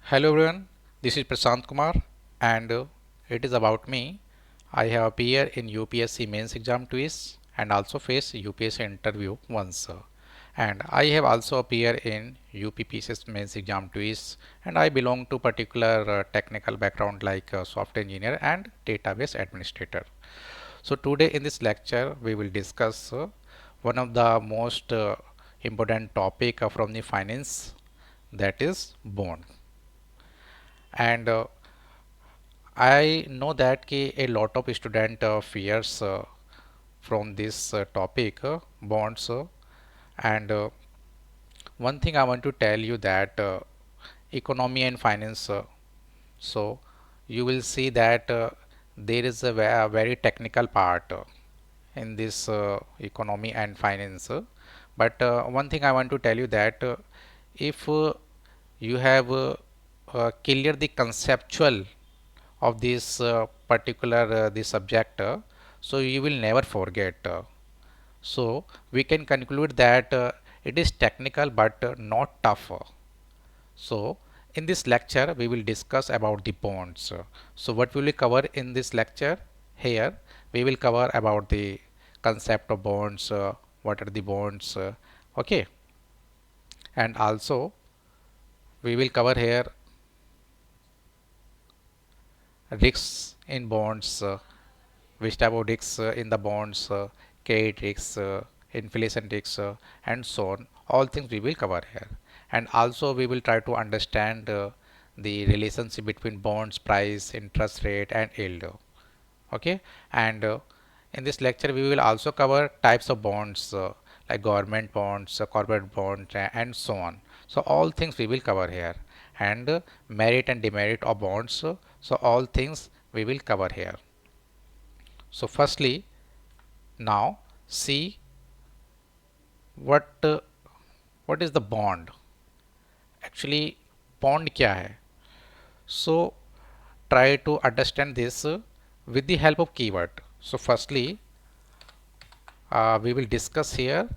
Hello everyone, this is Prashant Kumar and it is about me. I have appeared in UPSC mains exam twice and also faced UPSC interview once. And I have also appeared in UPPCS mains exam twice and I belong to particular technical background like software engineer and database administrator. So today in this lecture we will discuss one of the most important topic from the finance, that is bond. And I know that a lot of student fears from this topic bonds and one thing I want to tell you that economy and finance, so you will see that there is a very technical part in this economy and finance, but one thing I want to tell you that if you have clear the conceptual of this particular this subject, so you will never forget. So we can conclude that it is technical but not tough. So in this lecture we will discuss about the bonds. So what will we cover in this lecture? Here we will cover about the concept of bonds, what are the bonds, okay, and also we will cover here risks in bonds, which type of risks in the bonds, credit risks, inflation risks, and so on. All things we will cover here. And also we will try to understand the relationship between bonds, price, interest rate, and yield. Okay, and in this lecture we will also cover types of bonds like government bonds, corporate bonds, and so on. So all things we will cover here, and merit and demerit of bonds, so all things we will cover here. So firstly, now see what what is the bond. Actually bond क्या है? So try to understand this with the help of keyword. So firstly we will discuss here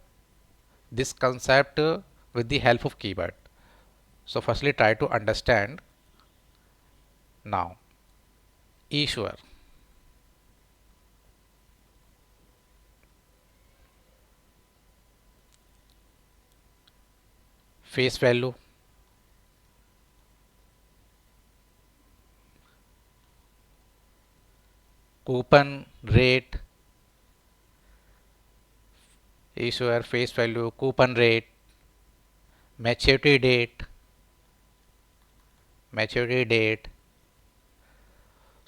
this concept with the help of keyword. So firstly try to understand. Now issuer, face value, coupon rate, issuer, face value, coupon rate, maturity date, maturity date.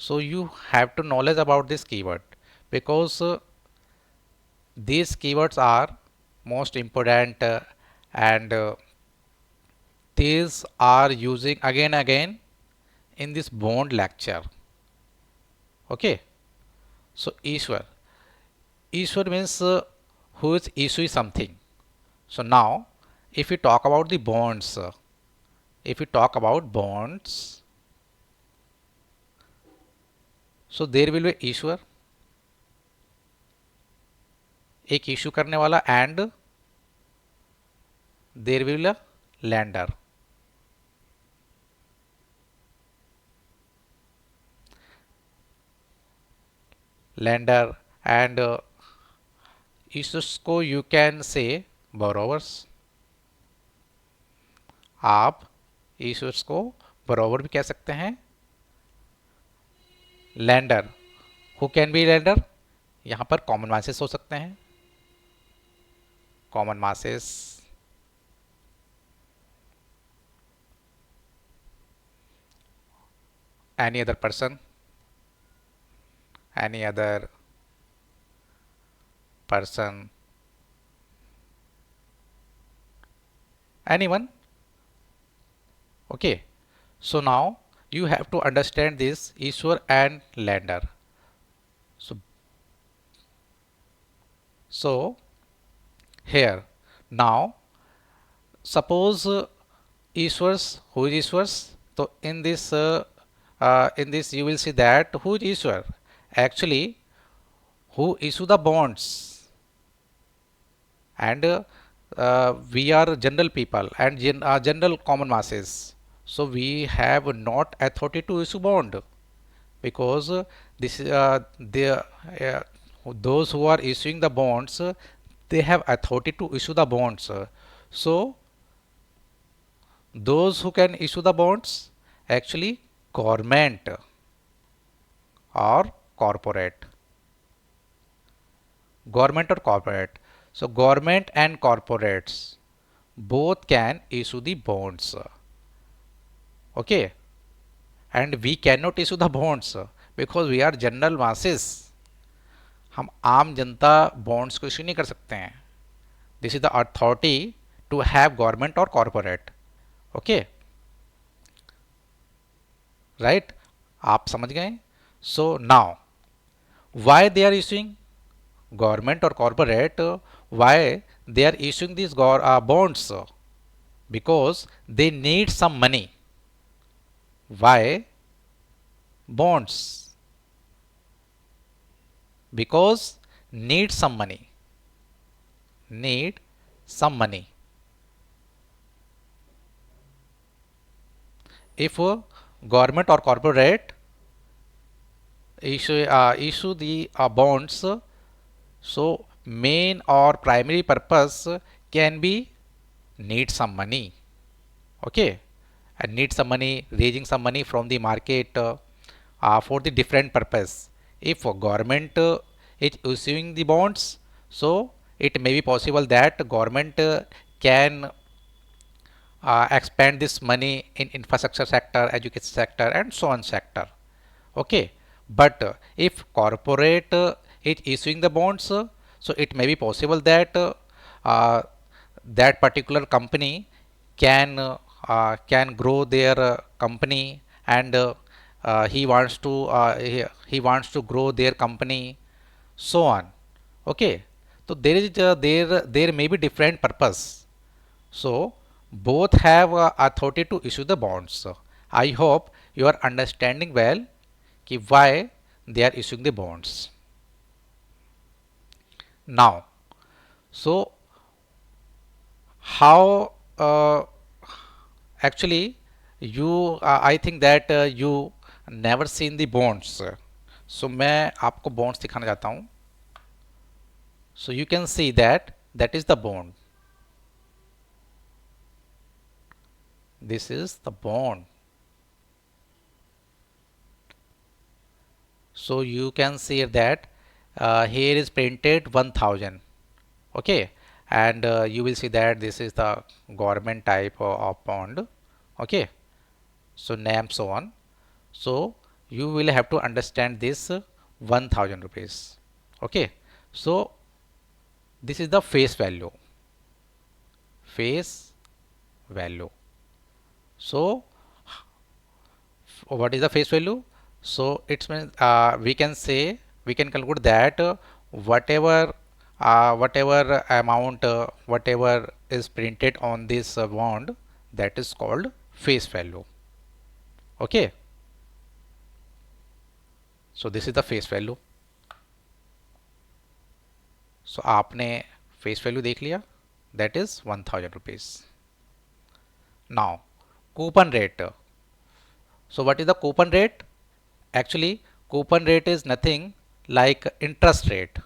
So you have to knowledge about this keyword because these keywords are most important, and these are using again in this bond lecture. Okay, so issuer means who is issuing something. So now if we talk about the bonds, if we talk about bonds, so there will be issuer, एक issue करने वाला, and there will a lender. Lender and issues को you can say borrowers. आप issuers को borrower भी कह सकते हैं. Lender, who can be lender? यहाँ पर common masses हो सकते हैं. Common masses, any other person, any other person, anyone. Okay, so now you have to understand this issuer and lender. So here now suppose issuers, who is issuers? So in this you will see that who is issuer, actually who issue the bonds, and we are general people and general common masses. So we have not authority to issue bond, because this uh, those who are issuing the bonds, they have authority to issue the bonds. So those who can issue the bonds, actually government or corporate. Government or corporate. So government and corporates both can issue the bonds. Okay, and we cannot issue the bonds because we are general masses. हम आम जनता bonds को issue नहीं कर सकते हैं. This is the authority to have government और corporate. Okay, right, आप समझ गए. So now why they are issuing, government और corporate, why they are issuing this bonds? Because they need some money. Why bonds? Because need some money. Need some money. If government or corporate issue the bonds, so main or primary purpose can be need some money. Okay, and need some money, raising some money from the market for the different purpose. If government is issuing the bonds, so it may be possible that government can expand this money in infrastructure sector, education sector, and so on sector. Okay, but if corporate is issuing the bonds, so it may be possible that that particular company can grow their company, and he wants to grow their company, so on. Okay, so there may be different purpose. So both have authority to issue the bonds. I hope you are understanding well कि why they are issuing the bonds. Now, so how actually you I think that you never seen the bonds. So मैं आपको bonds दिखाना चाहता हूँ. So you can see that that is the bond. This is the bond. So you can see that here is printed 1000. Okay, and you will see that this is the government type of bond. Okay, so name, so on. So you will have to understand this 1000 rupees. Okay, so this is the face value. Face value. So what is the face value? So it means we can say, we can conclude that whatever whatever amount whatever is printed on this bond, that is called face value. Okay, so this is the face value. So आपने face value देख लिया, that is 1000 rupees. Now coupon rate. So what is the coupon rate? Actually coupon rate is nothing like interest rate.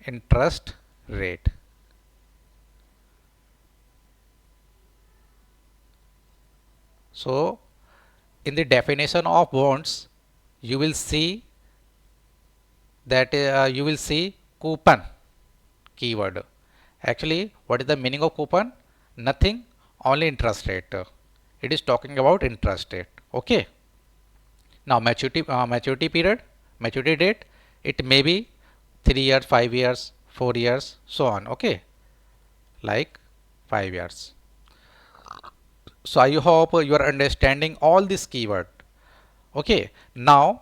Interest rate. So in the definition of bonds, you will see that you will see coupon keyword. Actually what is the meaning of coupon? Nothing, only interest rate. It is talking about interest rate. Okay, now maturity period, maturity date, it may be 3 years, 5 years, 4 years, so on. Okay, like 5 years. So I hope you are understanding all this keyword. Okay, now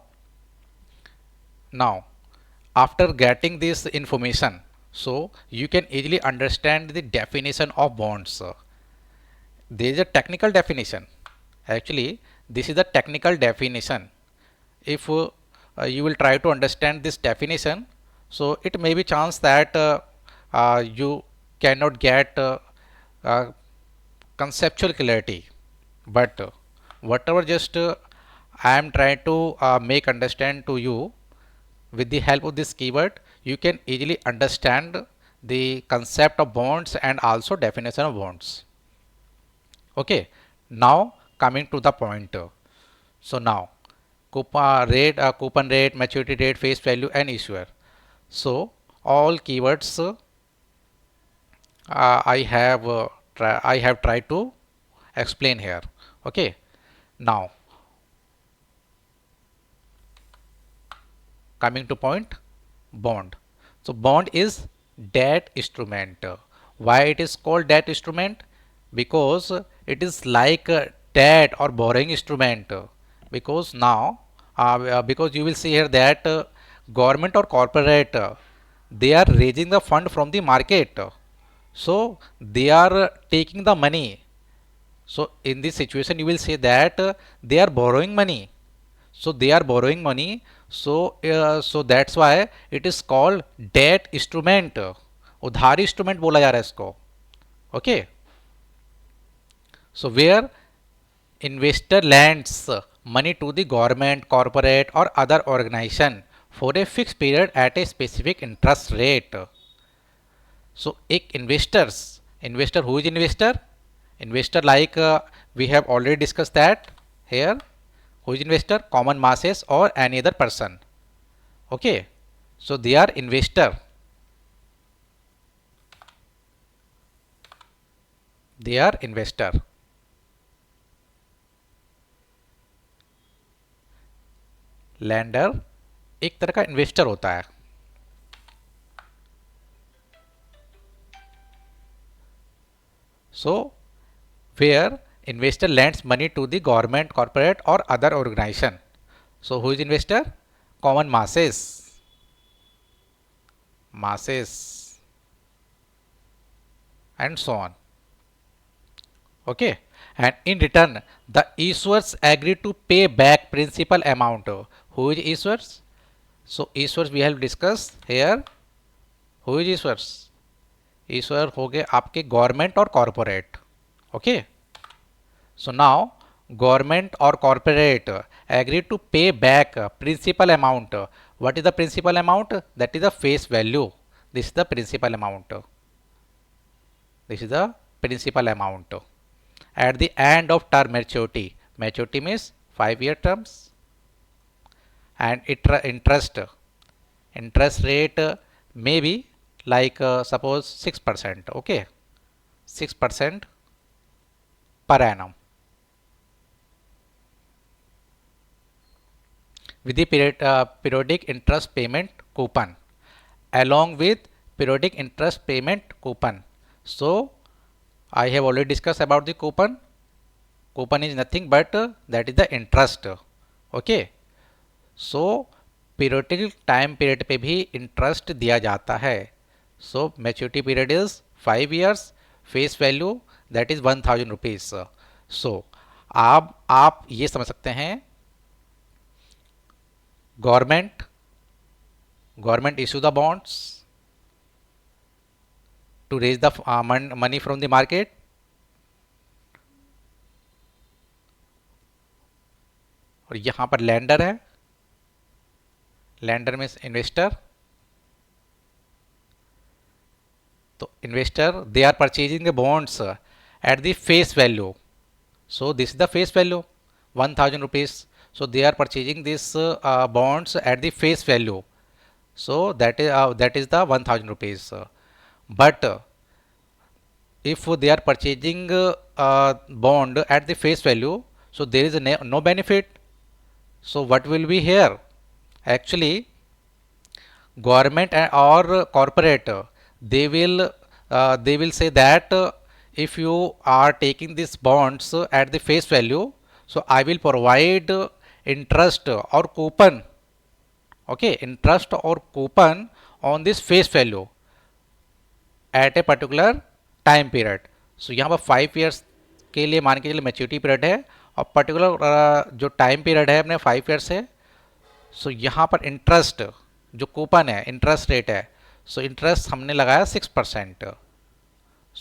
after getting this information, so you can easily understand the definition of bonds. There is a technical definition. Actually this is the technical definition. If you will try to understand this definition, so it may be chance that you cannot get conceptual clarity, but whatever just I am trying to make understand to you with the help of this keyword, you can easily understand the concept of bonds and also definition of bonds. Okay, now coming to the point. So now coupon rate, maturity rate, face value and issuer. So all keywords I have tried to explain here. Okay, now coming to point, bond. So bond is debt instrument. Why it is called debt instrument? Because it is like a debt or borrowing instrument. Because now because you will see here that government or corporate they are raising the fund from the market, so they are taking the money. So in this situation you will say that they are borrowing money. So they are borrowing money. So that's why it is called debt instrument. उधारी instrument बोला जा रहा है इसको. Okay. So where investor lends money to the government, corporate or other organization for a fixed period at a specific interest rate. So एक investor who is investor? Investor like we have already discussed that here. Who is investor? Common masses or any other person. Okay. So they are investor. They are investor. Lender एक तरह का investor होता है. So where investor lends money to the government, corporate or other organization. So who is investor? Common masses and so on. Okay, and in return the issuers agree to pay back principal amount. Who is issuers? So issuers we have discussed here. Who is issuers? Issuer हो गए आपके government और corporate. Okay, so now government or corporate agree to pay back principal amount. What is the principal amount? That is the face value. This is the principal amount. This is the principal amount at the end of term maturity. Maturity means 5-year terms. And interest rate may be like suppose 6%. Okay, 6% per annum with the periodic interest payment coupon, along with periodic interest payment coupon. So I have already discussed about the coupon. Coupon is nothing but that is the interest. Okay, so periodic time period पे भी interest दिया जाता है. So maturity period is 5 years. Face value that is 1000 rupees. So आप ये समझ सकते हैं government issue the bonds to raise the money from the market. और यहाँ पर lender है. Lender means investor. तो investor they are purchasing the bonds at the face value. So this is the face value 1000 rupees. So they are purchasing this bonds at the face value. So that is the 1000 rupees. But if they are purchasing bond at the face value, so there is no benefit. So what will be here? Actually government or corporate they will say that if you are taking these bonds at the face value, so I will provide interest or coupon. Okay, interest or coupon on this face value at a particular time period. So यहाँ पर 5 years के लिए मान के चलिए maturity period है और particular जो टाइम पीरियड है अपने 5 years है. सो यहाँ पर इंटरेस्ट जो कूपन है इंटरेस्ट रेट है. सो इंटरेस्ट हमने लगाया 6%.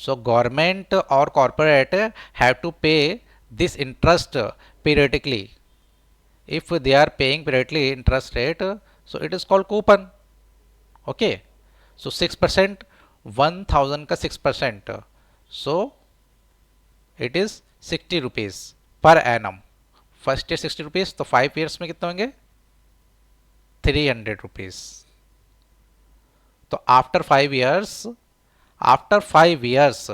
So government or corporate have to pay this interest periodically. If they are paying periodically interest rate, so it is called coupon. Okay, so 6%, 1000 का 6%, so it is 60 rupees per annum. First year 60 rupees, तो 5 years में कितने होंगे 300 rupees. तो after 5 years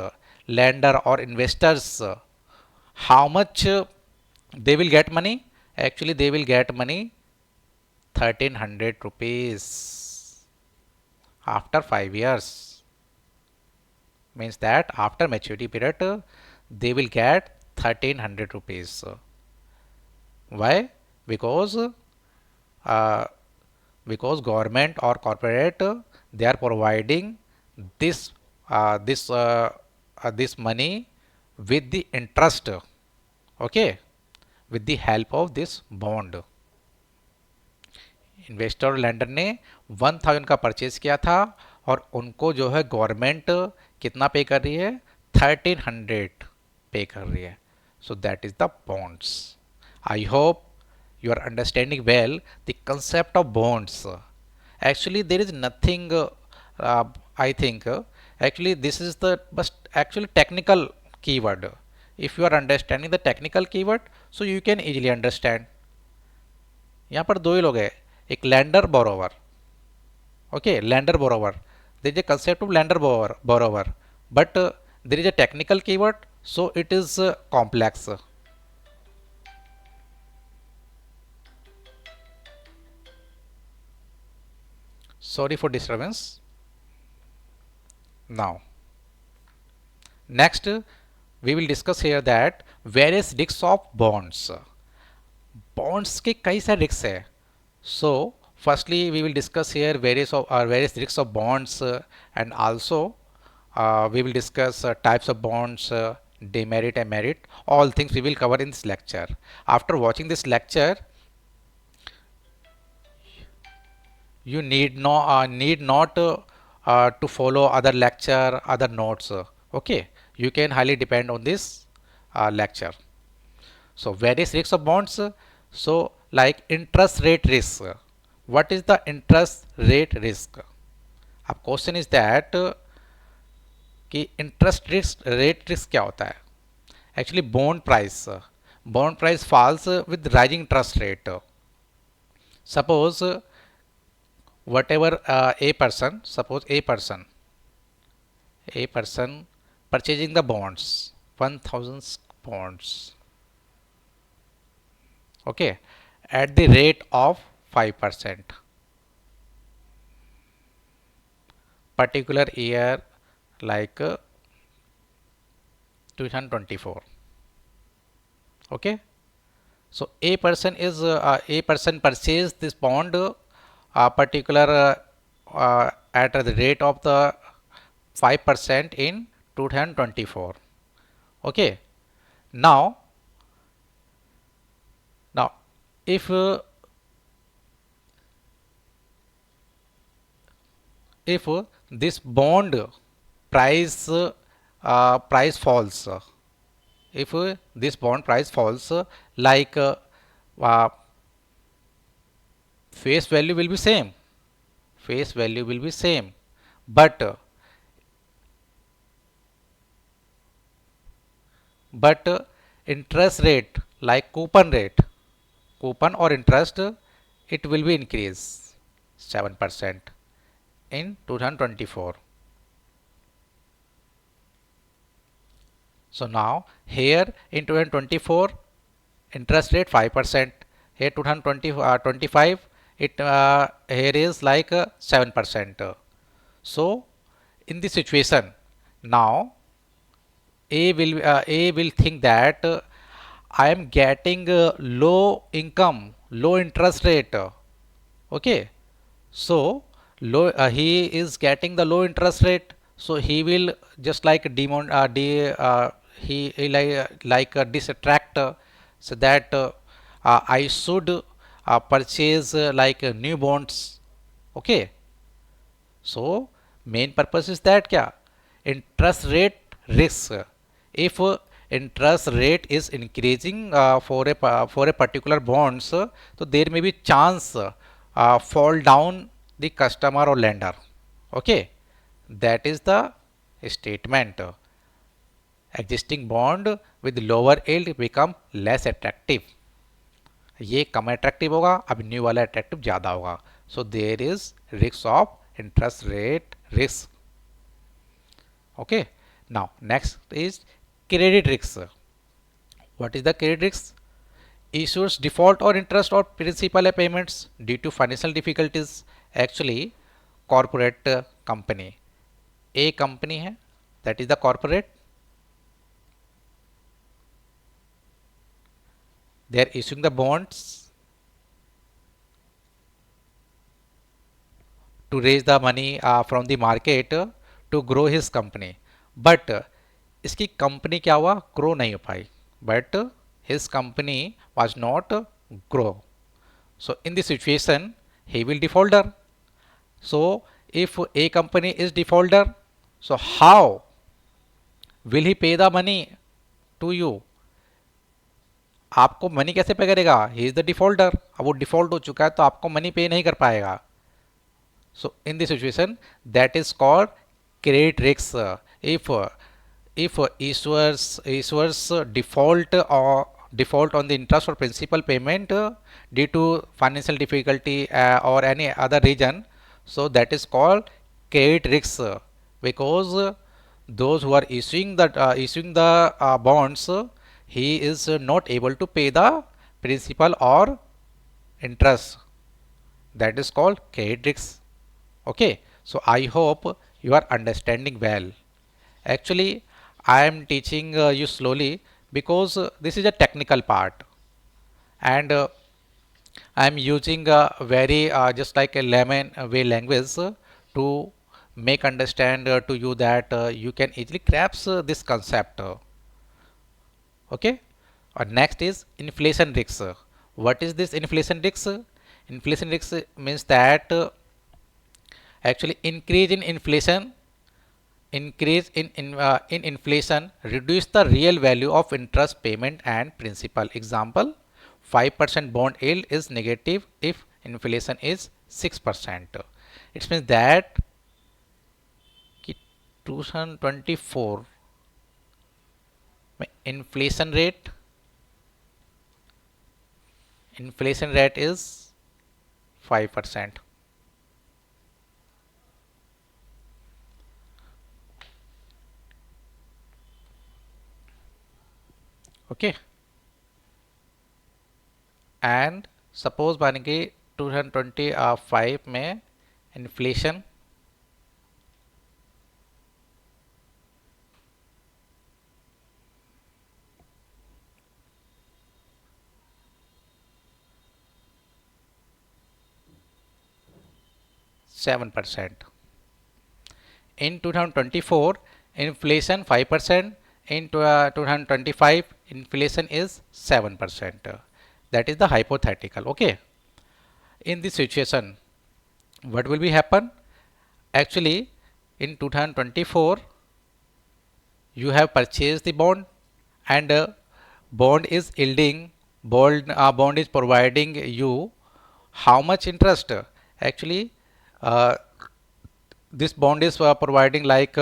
lender or investors, how much they will get money? Actually they will get money 1300 rupees after 5 years. Means that after maturity period they will get 1300 rupees. Why? Uh, because government or corporate they are providing this this money with the interest. Okay, with the help of this bond. Investor और lender ने 1000 का purchase किया था और उनको जो है government कितना पे कर रही है 1300 पे कर रही है. So that is the bonds. I hope you are understanding well the concept of bonds. Actually there is nothing I think actually this is the but actually technical keyword. If you are understanding the technical keyword, so you can easily understand. यहाँ पर दो ही लोग हैं, एक lender borrower. Okay, lender borrower, there is a concept of lender borrower, but there is a technical keyword, so it is complex. Sorry for disturbance. Now next we will discuss here that various risks of bonds. Bonds के कई सारे risks है. So firstly we will discuss here various risks of bonds, and also we will discuss types of bonds, demerit and merit. All things we will cover in this lecture. After watching this lecture, you need not to follow other lecture, other notes. Okay, you can highly depend on this lecture. So various risks of bonds. So like interest rate risk. What is the interest rate risk? अब question is that कि interest rate risk क्या होता है. Actually bond price falls with rising interest rate. Suppose whatever a person purchasing the bonds, 1000 bonds, okay, at the rate of 5%, particular year like 2024. Okay, so a person purchased this bond particular at the rate of the 5% in 2024. Okay, now if this bond price falls, if this bond price falls, like face value will be same, but interest rate like coupon or interest, it will be increase 7% in 2024. So now here in 2024 interest rate 5%, here 2025 it here is like 7%. So in this situation, now A will think that I am getting low income, low interest rate. Okay, so he is getting the low interest rate, so he will just like he distract, so that I should purchase like new bonds. Okay, so main purpose is that क्या interest rate risk. If interest rate is increasing for a particular bonds, so there may be chance fall down the customer or lender. Okay, that is the statement. Existing bond with lower yield become less attractive. ये कम attractive होगा, अब new वाला attractive ज़्यादा होगा. So there is risk of interest rate risk. Okay, now next is credit risk. What is the credit risk? Issues default or interest or principal payments due to financial difficulties. Actually corporate company, a company है, that is the corporate. They are issuing the bonds to raise the money from the market to grow his company. But इसकी company क्या हुआ, grow नहीं हो पाई. But his company was not grow. So in this situation he will defaulter. So if a company is defaulter, so how will he pay the money to you? आपको money कैसे पे करेगा? He is the defaulter. अब वो default हो चुका है तो आपको मनी पे नहीं कर पाएगा. So in this situation that is called credit risk. If issuers default on the interest or principal payment due to financial difficulty or any other reason, so that is called credit risk, because those who are issuing the bonds, he is not able to pay the principal or interest. That is called credit risk. Okay, so I hope you are understanding well. Actually I am teaching you slowly because this is a technical part, and I am using a very just like a layman way language to make understand to you that you can easily grasp this concept. Okay, next is inflation risk. What is this inflation risk? Inflation risk means that actually increase in inflation reduce the real value of interest payment and principal. Example, 5% bond yield is negative if inflation is 6%. It means that 2024 inflation rate is 5%. Okay, and suppose मान के 2025 में inflation 7%. In 2024 inflation 5%. In 2025 inflation is 7%. That is the hypothetical. Okay, in this situation what will be happen? Actually in 2024 you have purchased the bond, and bond is yielding, bond is providing you how much interest? Actually this bond is providing like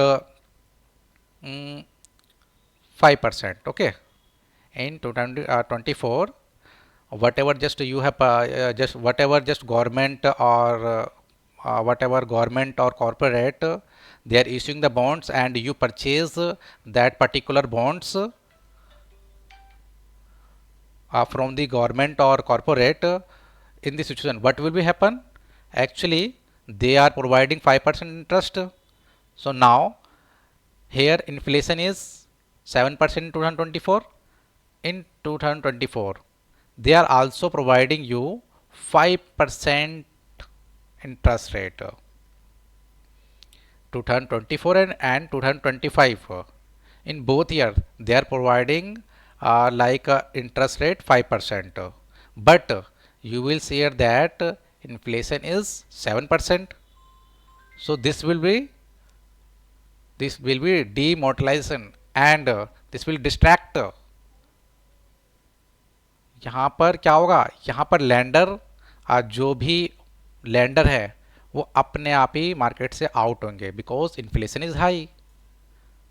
5%. Okay, in 2024 whatever just you have just whatever just government or whatever government or corporate they are issuing the bonds, and you purchase that particular bonds from the government or corporate. In this situation what will be happen? Actually they are providing 5% interest. So now here inflation is 7% in 2024. In 2024 they are also providing you 5% interest rate. 2024 and 2025 in both years they are providing like interest rate 5%, but you will see here that inflation is 7%. So this will be this will be demoralization and this will distract. यहाँ पर क्या होगा, यहाँ पर lander जो भी lander है वो अपने आप ही मार्केट से आउट होंगे because inflation is high,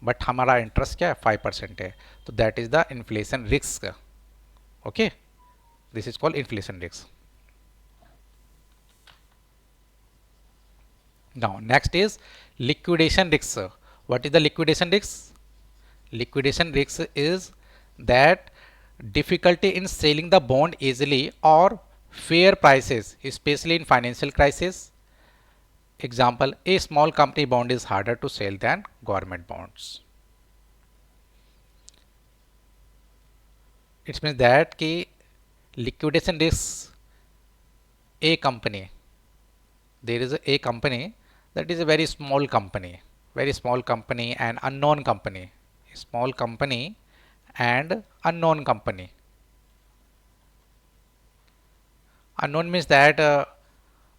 but हमारा इंटरेस्ट क्या है 5% है, तो that is the inflation risk. Okay, this is called inflation risk. Now, next is liquidation risk. What is the liquidation risk? Liquidation risk is that difficulty in selling the bond easily or fair prices, especially in financial crisis. Example, a small company bond is harder to sell than government bonds. It means that ki liquidation risk, a company, there is a company that is a very small company, and unknown company, small company and unknown company. Unknown means that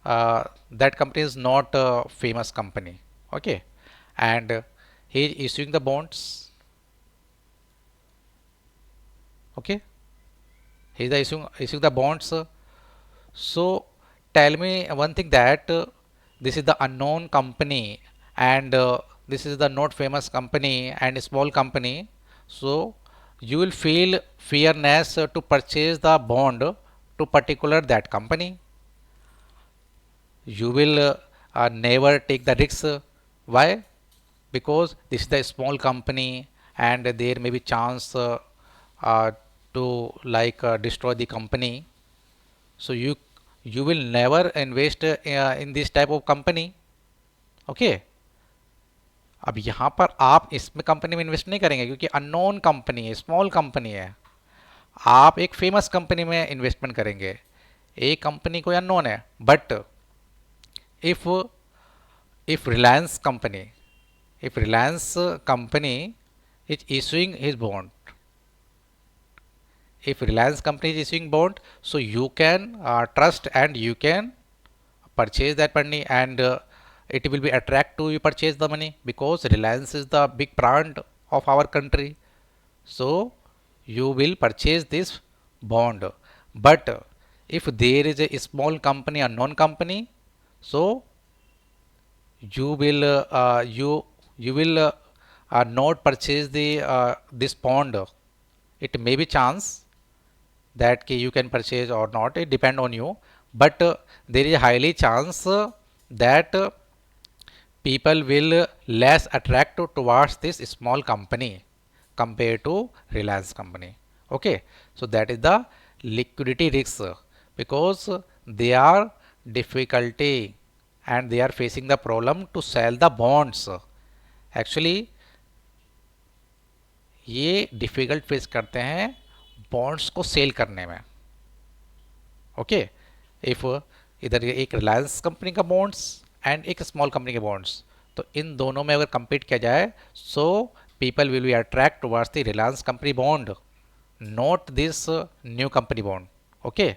that company is not a famous company. Okay, and he is issuing the bonds. Okay, he is issuing the bonds. So tell me one thing that this is the unknown company and this is the not famous company and a small company. So you will feel fearness to purchase the bond to particular that company. You will never take the risk. Why? Because this is the small company and there may be chance uh, to like destroy the company. So you will never invest in this type of company. Okay, अब यहाँ पर आप इसमें company में invest नहीं करेंगे क्योंकि unknown company है, स्मॉल कंपनी है. आप एक फेमस कंपनी में इन्वेस्टमेंट करेंगे. एक कंपनी कोई अननोन है, but if if Reliance company if Reliance company is issuing his bond, if Reliance company is issuing bond, so you can trust and you can purchase that money and it will be attract to you purchase the money because Reliance is the big brand of our country. So you will purchase this bond. But if there is a small company, a non company, so you will you will not purchase the this bond. It may be chance that you can purchase or not, it depend on you, but there is a highly chance that people will less attract towards this small company compared to Reliance company. Okay, so that is the liquidity risk because they are difficulty and they are facing the problem to sell the bonds. Actually ये difficult face करते हैं bonds को cell करने में. Okay, if इधर एक Reliance company का bonds and एक स्मॉल कंपनी के बॉन्ड्स, तो इन दोनों में अगर कंपीट किया जाए so people will be attract towards the Reliance company bond, not this new company bond. Okay,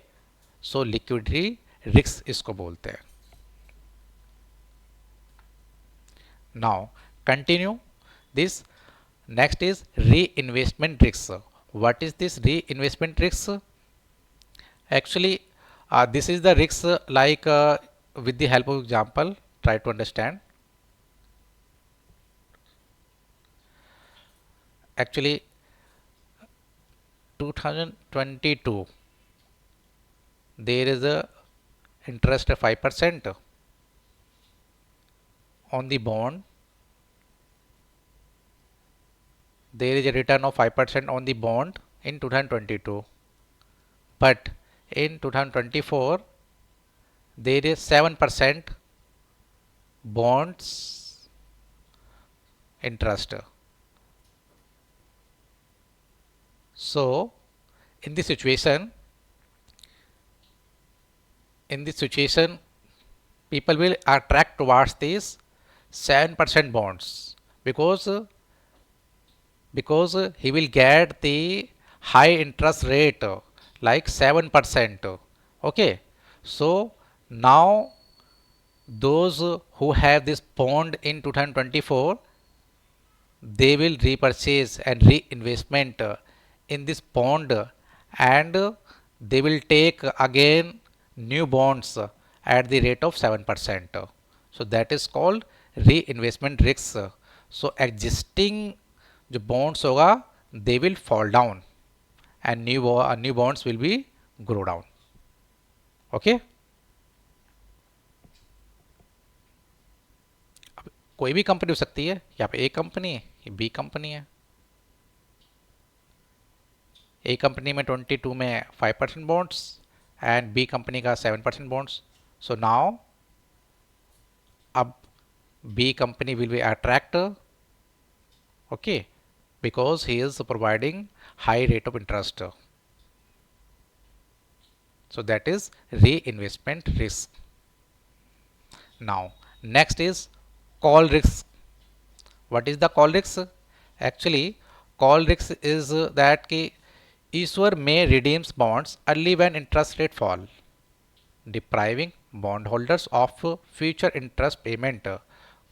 so liquidity risk इसको बोलते हैं. Now continue this. Next is reinvestment risk. What is this reinvestment risk? Actually, this is the risk like with the help of example, try to understand. Actually, 2022, there is a interest of 5% on the bond. There is a return of 5% on the bond in 2022, but in 2024 there is 7% bonds interest. So in this situation people will attract towards these 7% bonds because he will get the high interest rate like 7%. Okay, so now those who have this bond in 2024, they will repurchase and reinvestment in this bond, and they will take again new bonds at the rate of 7%. So that is called reinvestment risk. So existing जो bonds होगा they will fall down and new bonds will be grow down. Okay. कोई भी company हो सकती है, यहाँ पे ए company है, ये बी कंपनी है। ए कंपनी में 22 में 5% बॉन्ड्स एंड बी कंपनी का 7% बॉन्ड्स। सो नाउ अब B company will be attract, okay, because he is providing high rate of interest. So that is reinvestment risk. Now next is call risk. What is the call risk? Actually call risk is that कि issuer may redeems bonds early when interest rate fall, depriving bondholders of future interest payment.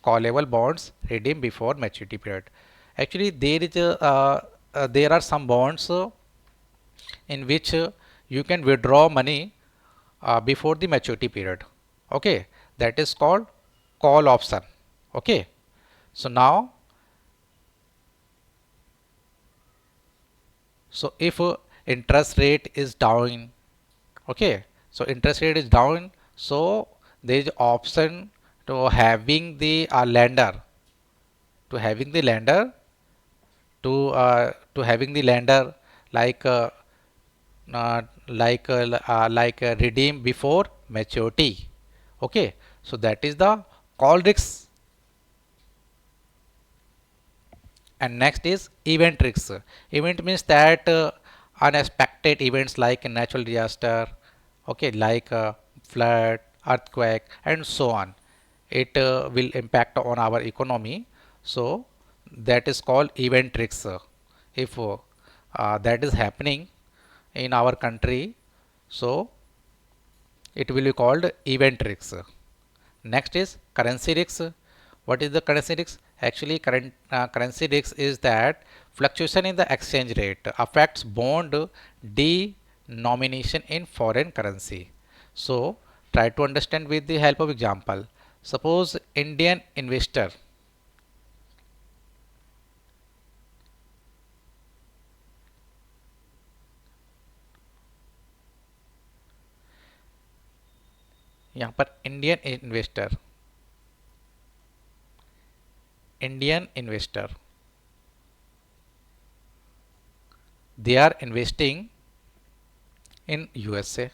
Callable bonds redeemed before maturity period. Actually there are some bonds in which you can withdraw money before the maturity period. Okay, that is called call option. Okay, so now so if interest rate is down, okay, so interest rate is down, so there is option to having the lender, to having the lender to having the lender like redeem before maturity. Okay, so that is the call risk. And next is event risks. Event means that unexpected events like a natural disaster, okay, like flood, earthquake, and so on. It will impact on our economy. So that is called event risks. If that is happening in our country, so it will be called event risks. Next is currency risks. What is the currency risk? Actually currency risk is that fluctuation in the exchange rate affects bond denomination in foreign currency. So try to understand with the help of example. Suppose Indian investor यहाँ पर Indian investor they are investing in USA.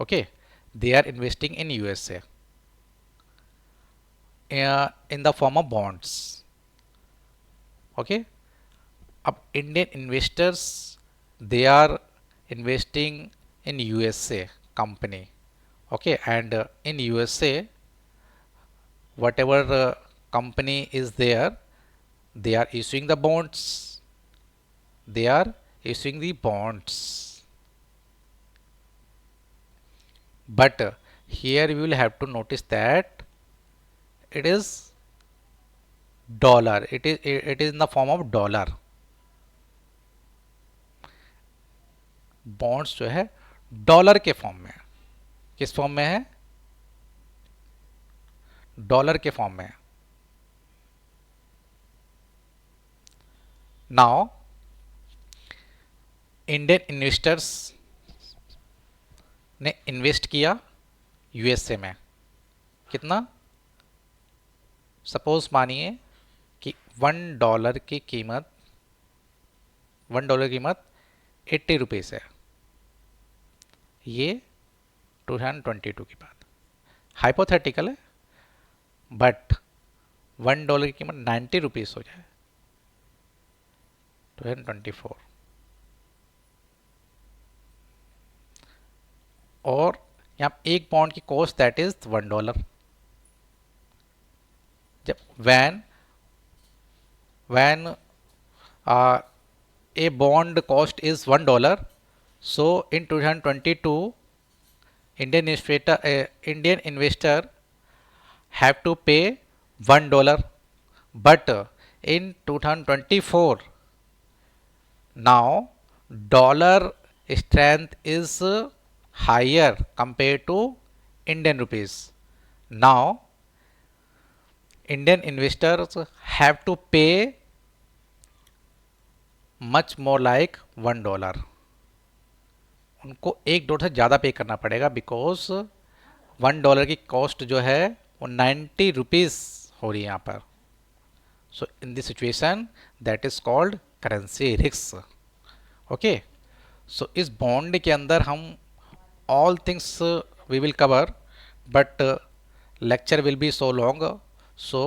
Okay, they are investing in USA in the form of bonds. Okay, अब Indian investors they are investing in USA company. Okay, and in USA whatever company is there, they are issuing the bonds, they are issuing the bonds. But here you will have to notice that it is dollar, it is in the form of dollar. Bonds जो है dollar के form में है। किस form में है? Dollar के form में है। नाउ इंडियन इन्वेस्टर्स ने इन्वेस्ट किया यूएसए में। कितना? सपोज मानिए कि $1 की कीमत ₹80 है। ये 2022 की बात, हाइपोथेटिकल है, बट $1 की कीमत ₹90 हो जाए 2024, और यहाँ एक बॉन्ड की कॉस्ट दैट इज $1। जब when a bond cost is $1, so in 2022 Indian investor have to pay $1, but in 2024, now dollar strength is higher compared to Indian rupees. Now Indian investors have to pay much more like $1. उनको $1 से ज़्यादा पे करना पड़ेगा because $1 की cost जो है वो 90 रुपीज़ हो रही है यहाँ पर. So in this situation that is called currency risk. Okay, so इस बॉन्ड के अंदर हम all things we will cover, but lecture will be so long, so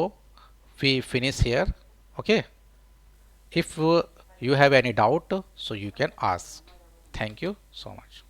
we finish here. Okay, if you have any doubt, so you can ask. Thank you so much.